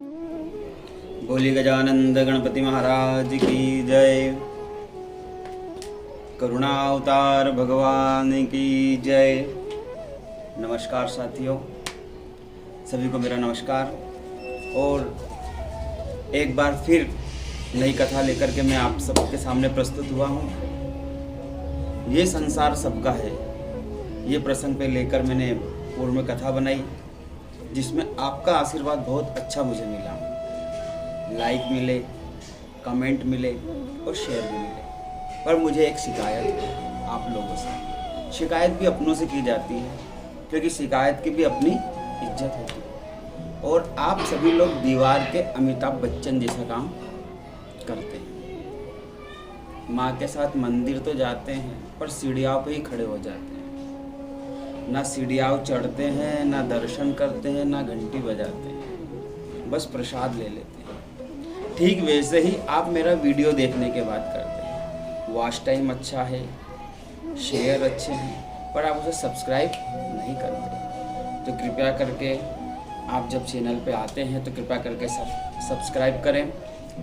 बोली गजानंद गणपति महाराज की जय। करुणा अवतार भगवान की जय। नमस्कार साथियों, सभी को मेरा नमस्कार। और एक बार फिर नई कथा लेकर के मैं आप सबके सामने प्रस्तुत हुआ हूँ। ये संसार सबका है, ये प्रसंग पे लेकर मैंने पूर्व में कथा बनाई, जिसमें आपका आशीर्वाद बहुत अच्छा मुझे मिला। लाइक मिले, कमेंट मिले और शेयर भी मिले। पर मुझे एक शिकायत है आप लोगों से। शिकायत भी अपनों से की जाती है, क्योंकि शिकायत की भी अपनी इज्जत होती है। और आप सभी लोग दीवार के अमिताभ बच्चन जैसा काम करते हैं। माँ के साथ मंदिर तो जाते हैं, पर सीढ़ियों पे ही खड़े हो जाते हैं। ना सीढ़ियाँ चढ़ते हैं, ना दर्शन करते हैं, ना घंटी बजाते हैं, बस प्रसाद ले लेते हैं। ठीक वैसे ही आप मेरा वीडियो देखने के बाद करते हैं। वॉच टाइम अच्छा है, शेयर अच्छे हैं, पर आप उसे सब्सक्राइब नहीं करते। तो कृपया करके आप जब चैनल पे आते हैं तो कृपया करके सब्सक्राइब करें,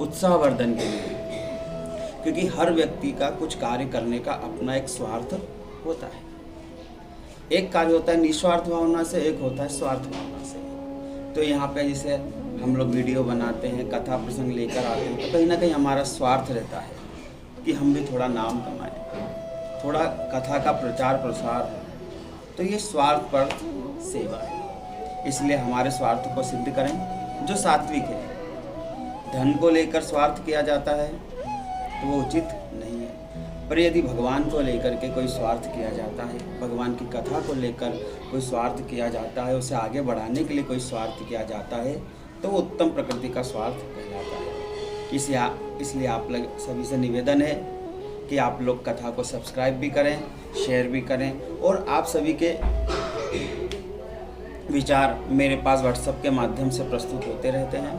उत्साहवर्धन के लिए। क्योंकि हर व्यक्ति का कुछ कार्य करने का अपना एक स्वार्थ होता है। एक कार्य होता है निस्वार्थ भावना से, एक होता है स्वार्थ भावना से। तो यहाँ पे जैसे हम लोग वीडियो बनाते हैं, कथा प्रसंग लेकर आते हैं, तो कहीं ना कहीं हमारा स्वार्थ रहता है कि हम भी थोड़ा नाम कमाएं, थोड़ा कथा का प्रचार प्रसार हो। तो ये स्वार्थ पर सेवा है, इसलिए हमारे स्वार्थ को सिद्ध करें जो सात्विक है। धन को लेकर स्वार्थ किया जाता है तो वो उचित नहीं है। पर यदि भगवान को लेकर के कोई स्वार्थ किया जाता है, भगवान की कथा को लेकर कोई स्वार्थ किया जाता है, उसे आगे बढ़ाने के लिए कोई स्वार्थ किया जाता है, तो वो उत्तम प्रकृति का स्वार्थ कहलाता है। इसलिए आप लोग सभी से निवेदन है कि आप लोग कथा को सब्सक्राइब भी करें, शेयर भी करें। और आप सभी के विचार मेरे पास व्हाट्सएप के माध्यम से प्रस्तुत होते रहते हैं,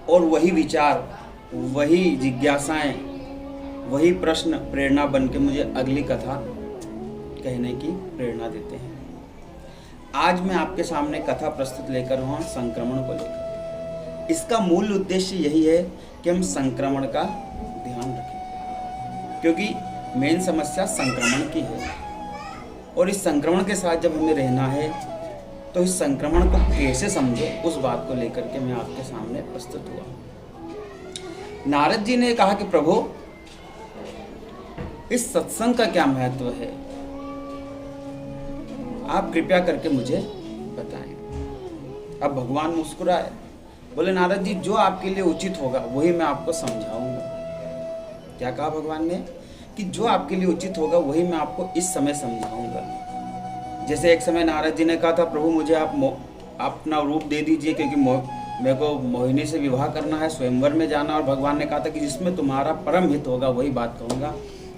और वही विचार, वही जिज्ञासाएं, वही प्रश्न प्रेरणा बन के मुझे अगली कथा कहने की प्रेरणा देते हैं। आज मैं आपके सामने कथा प्रस्तुत लेकर हुआ संक्रमण को लेकर। इसका मूल उद्देश्य यही है कि हम संक्रमण का ध्यान रखें, क्योंकि मेन समस्या संक्रमण की है। और इस संक्रमण के साथ जब हमें रहना है तो इस संक्रमण को कैसे समझे, उस बात को लेकर के मैं आपके सामने प्रस्तुत हुआ। नारद जी ने कहा कि प्रभु, इस सत्संग का क्या महत्व है, आप कृपया करके मुझे बताएं। अब भगवान मुस्कुराए, बोले नारद जी, जो आपके लिए उचित होगा वही मैं आपको समझाऊंगा। क्या कहा भगवान ने? कि जो आपके लिए उचित होगा वही मैं आपको इस समय समझाऊंगा। जैसे एक समय नारद जी ने कहा था, प्रभु मुझे आप अपना रूप दे दीजिए, क्योंकि मेरे को मोहिनी से विवाह करना है, स्वयंवर में जाना। और भगवान ने कहा था कि जिसमें तुम्हारा परम हित होगा वही बात कहूँगा।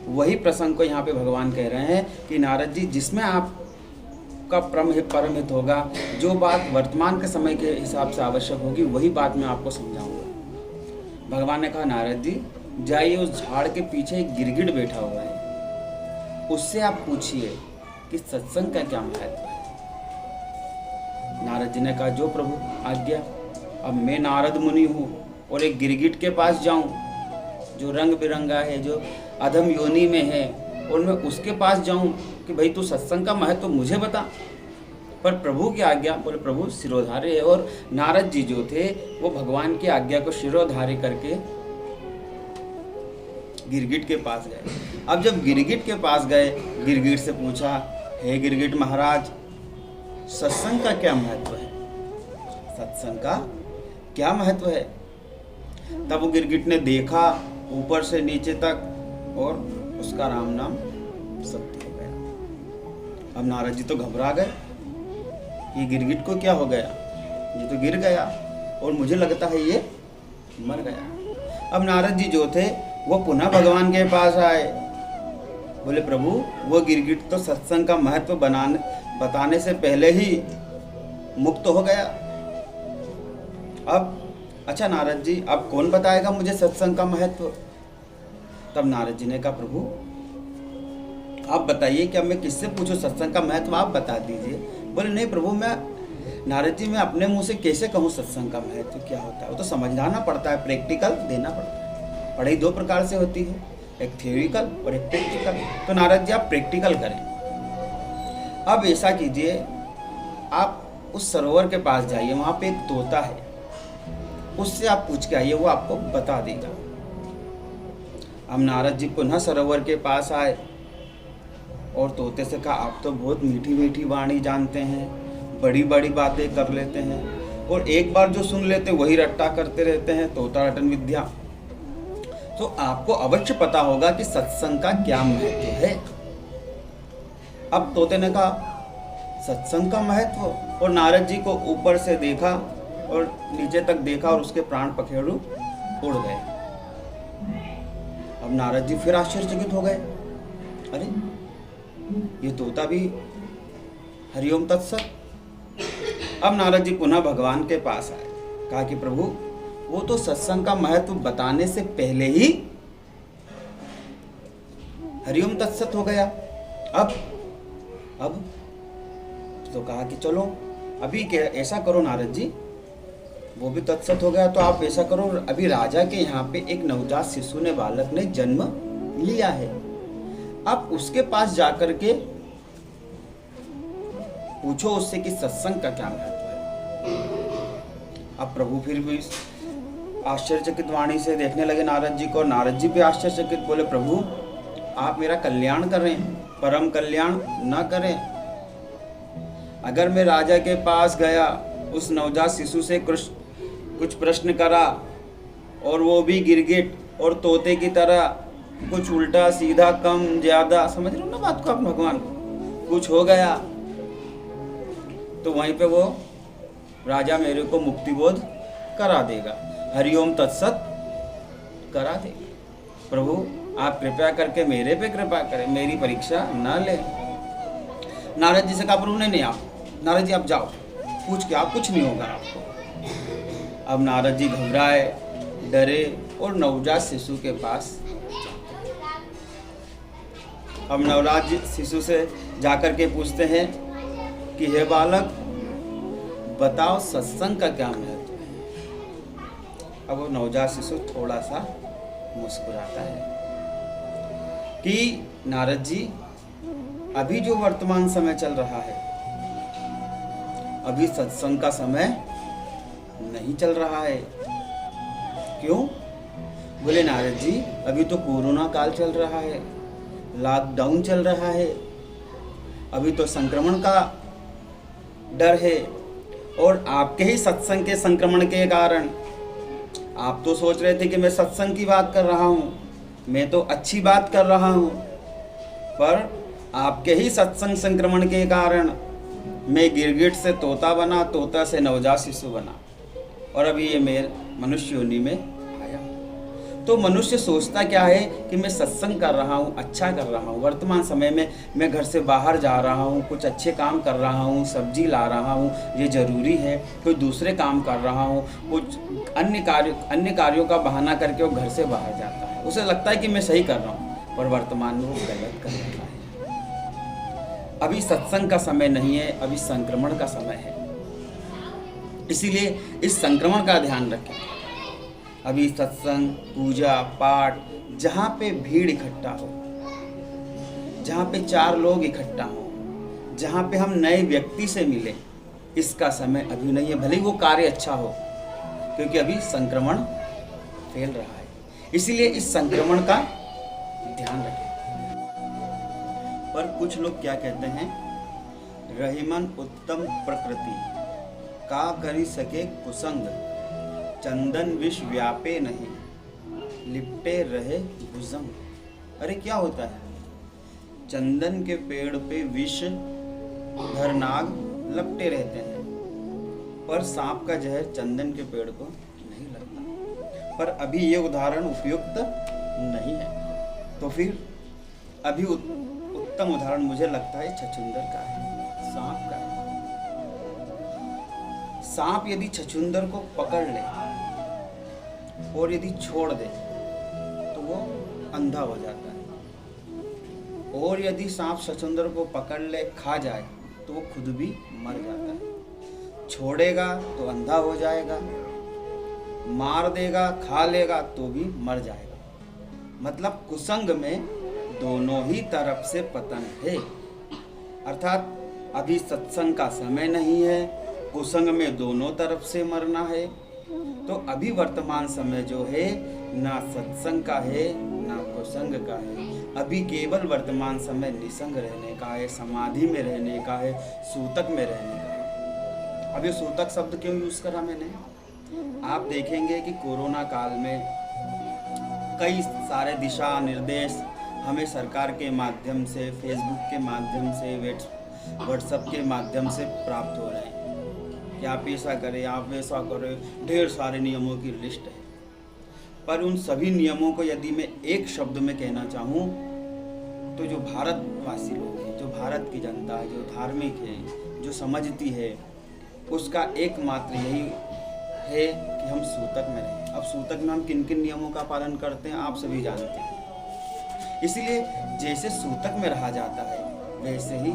वही प्रसंग को यहाँ पे भगवान कह रहे हैं कि नारद जी, जिसमें आपका परम हित होगा, जो बात वर्तमान के समय के हिसाब से आवश्यक होगी, वही बात मैं आपको समझाऊंगा। भगवान ने कहा, नारद जी जाइए, उस झाड़ के पीछे एक गिरगिट बैठा हुआ है, उससे आप पूछिए कि सत्संग का क्या महत्व है। नारद जी ने कहा, जो प्रभु आज्ञा। अब मैं नारद मुनि हूँ और एक गिरगिट के पास जाऊँ जो रंग बिरंगा है, जो अधम योनि में है, और मैं उसके पास जाऊं कि भाई तू सत्संग का महत्व मुझे बता। पर प्रभु की आज्ञा, बोले प्रभु शिरोधार्य है। और नारद जी जो थे वो भगवान की आज्ञा को शिरोधार्य करके गिरगिट के पास गए। अब जब गिरगिट के पास गए, गिरगिट से पूछा, हे गिरगिट महाराज, सत्संग का क्या महत्व है? सत्संग का क्या महत्व है? तब वो गिरगिट ने देखा ऊपर से नीचे तक, और उसका राम नाम सत्य हो गया। अब नारद जी तो घबरा गए, ये गिरगिट को क्या हो गया, ये तो गिर गया और मुझे लगता है ये मर गया। अब नारद जी जो थे वो पुनः भगवान के पास आए, बोले प्रभु वो गिरगिट तो सत्संग का महत्व बताने से पहले ही मुक्त हो गया। अब अच्छा नारद जी, अब कौन बताएगा मुझे सत्संग का महत्व? तब नारद जी ने कहा, प्रभु आप बताइए कि अब मैं किससे पूछूं सत्संग का महत्व, आप बता दीजिए। बोले नहीं प्रभु, मैं नारद जी मैं अपने मुंह से कैसे कहूँ सत्संग का महत्व क्या होता है? वो तो समझाना पड़ता है, प्रैक्टिकल देना पड़ता है। पढ़ाई दो प्रकार से होती है, एक थ्योरिकल और एक प्रैक्टिकल। तो नारद जी आप प्रैक्टिकल करें। अब ऐसा कीजिए, आप उस सरोवर के पास जाइए, वहाँ पे एक तोता है, उससे आप पूछ के आइए, वो आपको बता देगा। हम नारद जी पुनः सरोवर के पास आए और तोते से कहा, आप तो बहुत मीठी मीठी वाणी जानते हैं, बड़ी बड़ी बातें कर लेते हैं और एक बार जो सुन लेते हैं वही रट्टा करते रहते हैं, तोता रटन विद्या। तो आपको अवश्य पता होगा कि सत्संग का क्या महत्व है। अब तोते ने कहा सत्संग का महत्व, और नारद जी को ऊपर से देखा और नीचे तक देखा और उसके प्राण पखेरु उड़ गए। अब नारद जी फिर आश्चर्यचकित हो गए, अरे ये तोता भी हरिओम तत्सत। अब नारद जी पुनः भगवान के पास आए, कहा कि प्रभु वो तो सत्संग का महत्व बताने से पहले ही हरिओम तत्सत हो गया। अब तो कहा कि चलो अभी ऐसा करो नारद जी, वो भी तत्सत हो गया तो आप ऐसा करो, अभी राजा के यहाँ पे एक नवजात शिशु ने, बालक ने जन्म लिया है, आप उसके पास जाकर के पूछो उससे कि सत्संग का क्या महत्व है। अब प्रभु फिर भी आश्चर्यचकित वाणी से देखने लगे नारद जी को। नारद जी भी आश्चर्यचकित बोले, प्रभु आप मेरा कल्याण करें, परम कल्याण न करें। अगर मैं राजा के पास गया, उस नवजात शिशु से कुछ प्रश्न करा और वो भी गिरगिट और तोते की तरह कुछ उल्टा सीधा कम ज्यादा, समझ रहे हो ना बात को आप भगवान, कुछ हो गया तो वहीं पे वो राजा मेरे को मुक्ति बोध करा देगा, हरिओम तत्सत करा देगा। प्रभु आप कृपया करके मेरे पे कृपा करें, मेरी परीक्षा न ले। नारद जी से कहा, प्रभु नहीं आप नारद जी आप जाओ, पूछ के आप, कुछ नहीं होगा आपको। अब नारद जी घबराए, डरे और नवजात शिशु के पास। अब नवजात शिशु से जाकर के पूछते हैं कि हे बालक बताओ सत्संग का क्या महत्व है। अब वो नवजात शिशु थोड़ा सा मुस्कुराता है कि नारद जी अभी जो वर्तमान समय चल रहा है, अभी सत्संग का समय नहीं चल रहा है। क्यों? बोले नारद जी अभी तो कोरोना काल चल रहा है, लॉकडाउन चल रहा है, अभी तो संक्रमण का डर है, और आपके ही सत्संग के संक्रमण के कारण आप तो सोच रहे थे कि मैं सत्संग की बात कर रहा हूँ, मैं तो अच्छी बात कर रहा हूँ, पर आपके ही सत्संग संक्रमण के कारण मैं गिरगिट से तोता बना, तोता से नवजात शिशु बना, और अभी ये मेरे मनुष्य योनि में आया। तो मनुष्य सोचता क्या है कि मैं सत्संग कर रहा हूँ, अच्छा कर रहा हूँ, वर्तमान समय में मैं घर से बाहर जा रहा हूँ, कुछ अच्छे काम कर रहा हूँ, सब्जी ला रहा हूँ, ये जरूरी है, कोई दूसरे काम कर रहा हूँ, कुछ अन्य कार्यों का बहाना करके वो घर से बाहर जाता है, उसे लगता है कि मैं सही कर रहा हूँ, पर वर्तमान में वो गलत कर रहा है। अभी सत्संग का समय नहीं है, अभी संक्रमण का समय है, इसीलिए इस संक्रमण का ध्यान रखें। अभी सत्संग, पूजा पाठ, जहाँ पे भीड़ इकट्ठा हो, जहाँ पे 4 लोग इकट्ठा हो, जहाँ पे हम नए व्यक्ति से मिले, इसका समय अभी नहीं है, भले ही वो कार्य अच्छा हो, क्योंकि अभी संक्रमण फैल रहा है। इसीलिए इस संक्रमण का ध्यान रखें। पर कुछ लोग क्या कहते हैं, रहीमन उत्तम प्रकृति का करी सके कुसंग, चंदन विष व्यापे नहीं, लिपटे रहे भुजंग। अरे क्या होता है, चंदन के पेड़ पे विष धर नाग लपटे रहते हैं, पर सांप का जहर चंदन के पेड़ को नहीं लगता। पर अभी ये उदाहरण उपयुक्त नहीं है, तो फिर अभी उत्तम उदाहरण मुझे लगता है छछूंदर का है, सांप का है। सांप यदि छछूंदर को पकड़ ले और यदि छोड़ दे तो वो अंधा हो जाता है, और यदि सांप छछूंदर को पकड़ ले, खा जाए, तो वो खुद भी मर जाता है। छोड़ेगा तो अंधा हो जाएगा, मार देगा, खा लेगा तो भी मर जाएगा। मतलब कुसंग में दोनों ही तरफ से पतन है। अर्थात अभी सत्संग का समय नहीं है, कुसंग में दोनों तरफ से मरना है। तो अभी वर्तमान समय जो है ना सत्संग का है ना कुसंग का है। अभी केवल वर्तमान समय निसंग रहने का है, समाधि में रहने का है, सूतक में रहने का है। अब ये सूतक शब्द क्यों यूज करा मैंने? आप देखेंगे कि कोरोना काल में कई सारे दिशा निर्देश हमें सरकार के माध्यम से, फेसबुक के माध्यम से, व्हाट्सएप के माध्यम से प्राप्त हो रहे हैं कि आप ऐसा करें, आप वैसा करें। ढेर सारे नियमों की लिस्ट है। पर उन सभी नियमों को यदि मैं एक शब्द में कहना चाहूँ तो जो भारतवासी लोग हैं, जो भारत की जनता है, जो धार्मिक है, जो समझती है, उसका एकमात्र यही है कि हम सूतक में रहें। अब सूतक में हम किन किन नियमों का पालन करते हैं आप सभी जानते हैं। इसलिए जैसे सूतक में रहा जाता है वैसे ही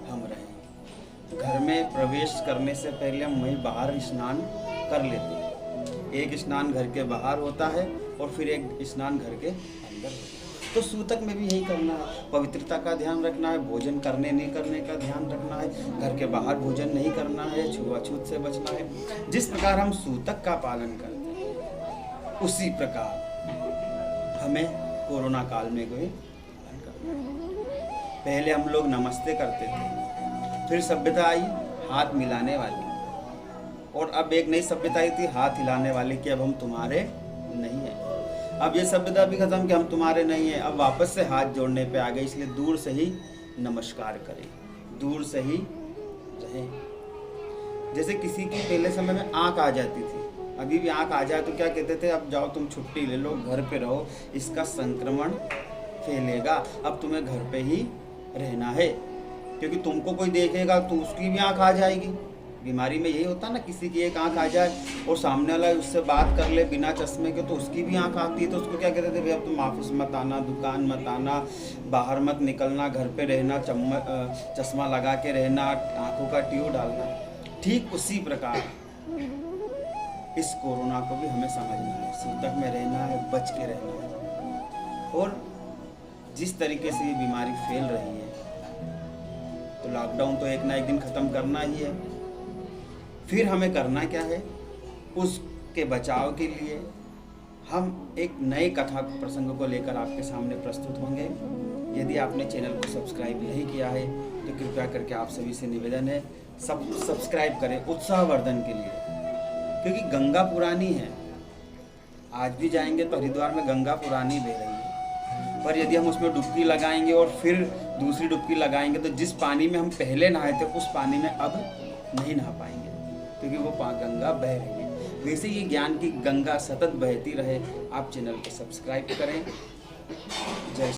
हम रहें। घर में प्रवेश करने से पहले हम वहीं बाहर स्नान कर लेते हैं। एक स्नान घर के बाहर होता है और फिर एक स्नान घर के अंदर होता है। तो सूतक में भी यही करना है, पवित्रता का ध्यान रखना है, भोजन करने नहीं करने का ध्यान रखना है, घर के बाहर भोजन नहीं करना है, छुआछूत से बचना है। जिस प्रकार हम सूतक का पालन करते हैं उसी प्रकार हमें कोरोना काल में कोई पालन करना है। पहले हम लोग नमस्ते करते थे, फिर सभ्यता आई हाथ मिलाने वाली, और अब एक नई सभ्यता आई थी हाथ हिलाने वाली कि अब हम तुम्हारे नहीं हैं। अब ये सभ्यता भी खत्म कि हम तुम्हारे नहीं हैं, अब वापस से हाथ जोड़ने पे आ गए। इसलिए दूर से ही नमस्कार करें, दूर से ही रहें। जैसे किसी की पहले समय में आँख आ जाती थी, अभी भी आँख आ जाए तो क्या कहते थे, अब जाओ तुम छुट्टी ले लो, घर पे रहो, इसका संक्रमण फैलेगा, अब तुम्हें घर पे ही रहना है, क्योंकि तुमको कोई देखेगा तो उसकी भी आँख आ जाएगी। बीमारी में यही होता है ना, किसी की एक आंख आ जाए और सामने वाला उससे बात कर ले बिना चश्मे के तो उसकी भी आंख आती है। तो उसको क्या कहते थे, भाई अब तुम ऑफिस मत आना, दुकान मत आना, बाहर मत निकलना, घर पे रहना, चश्मा लगा के रहना, आंखों का ट्यूब डालना। ठीक उसी प्रकार इस कोरोना को भी हमें समझना है, सूतक में रहना है, बच के रहना है। और जिस तरीके से ये बीमारी फैल रही है तो लॉकडाउन तो एक ना एक दिन ख़त्म करना ही है। फिर हमें करना क्या है, उसके बचाव के लिए हम एक नए कथा प्रसंग को लेकर आपके सामने प्रस्तुत होंगे। यदि आपने चैनल को सब्सक्राइब नहीं किया है तो कृपया करके आप सभी से निवेदन है सब्सक्राइब करें उत्साहवर्धन के लिए, क्योंकि गंगा पुरानी है। आज भी जाएंगे तो हरिद्वार में गंगा पुरानी बह रही है, पर यदि हम उसमें डुबकी लगाएंगे और फिर दूसरी डुबकी लगाएंगे तो जिस पानी में हम पहले नहाए थे उस पानी में अब नहीं नहा पाएंगे, क्योंकि वो गंगा बह रही है। वैसे ये ज्ञान की गंगा सतत बहती रहे। आप चैनल को सब्सक्राइब करें। जय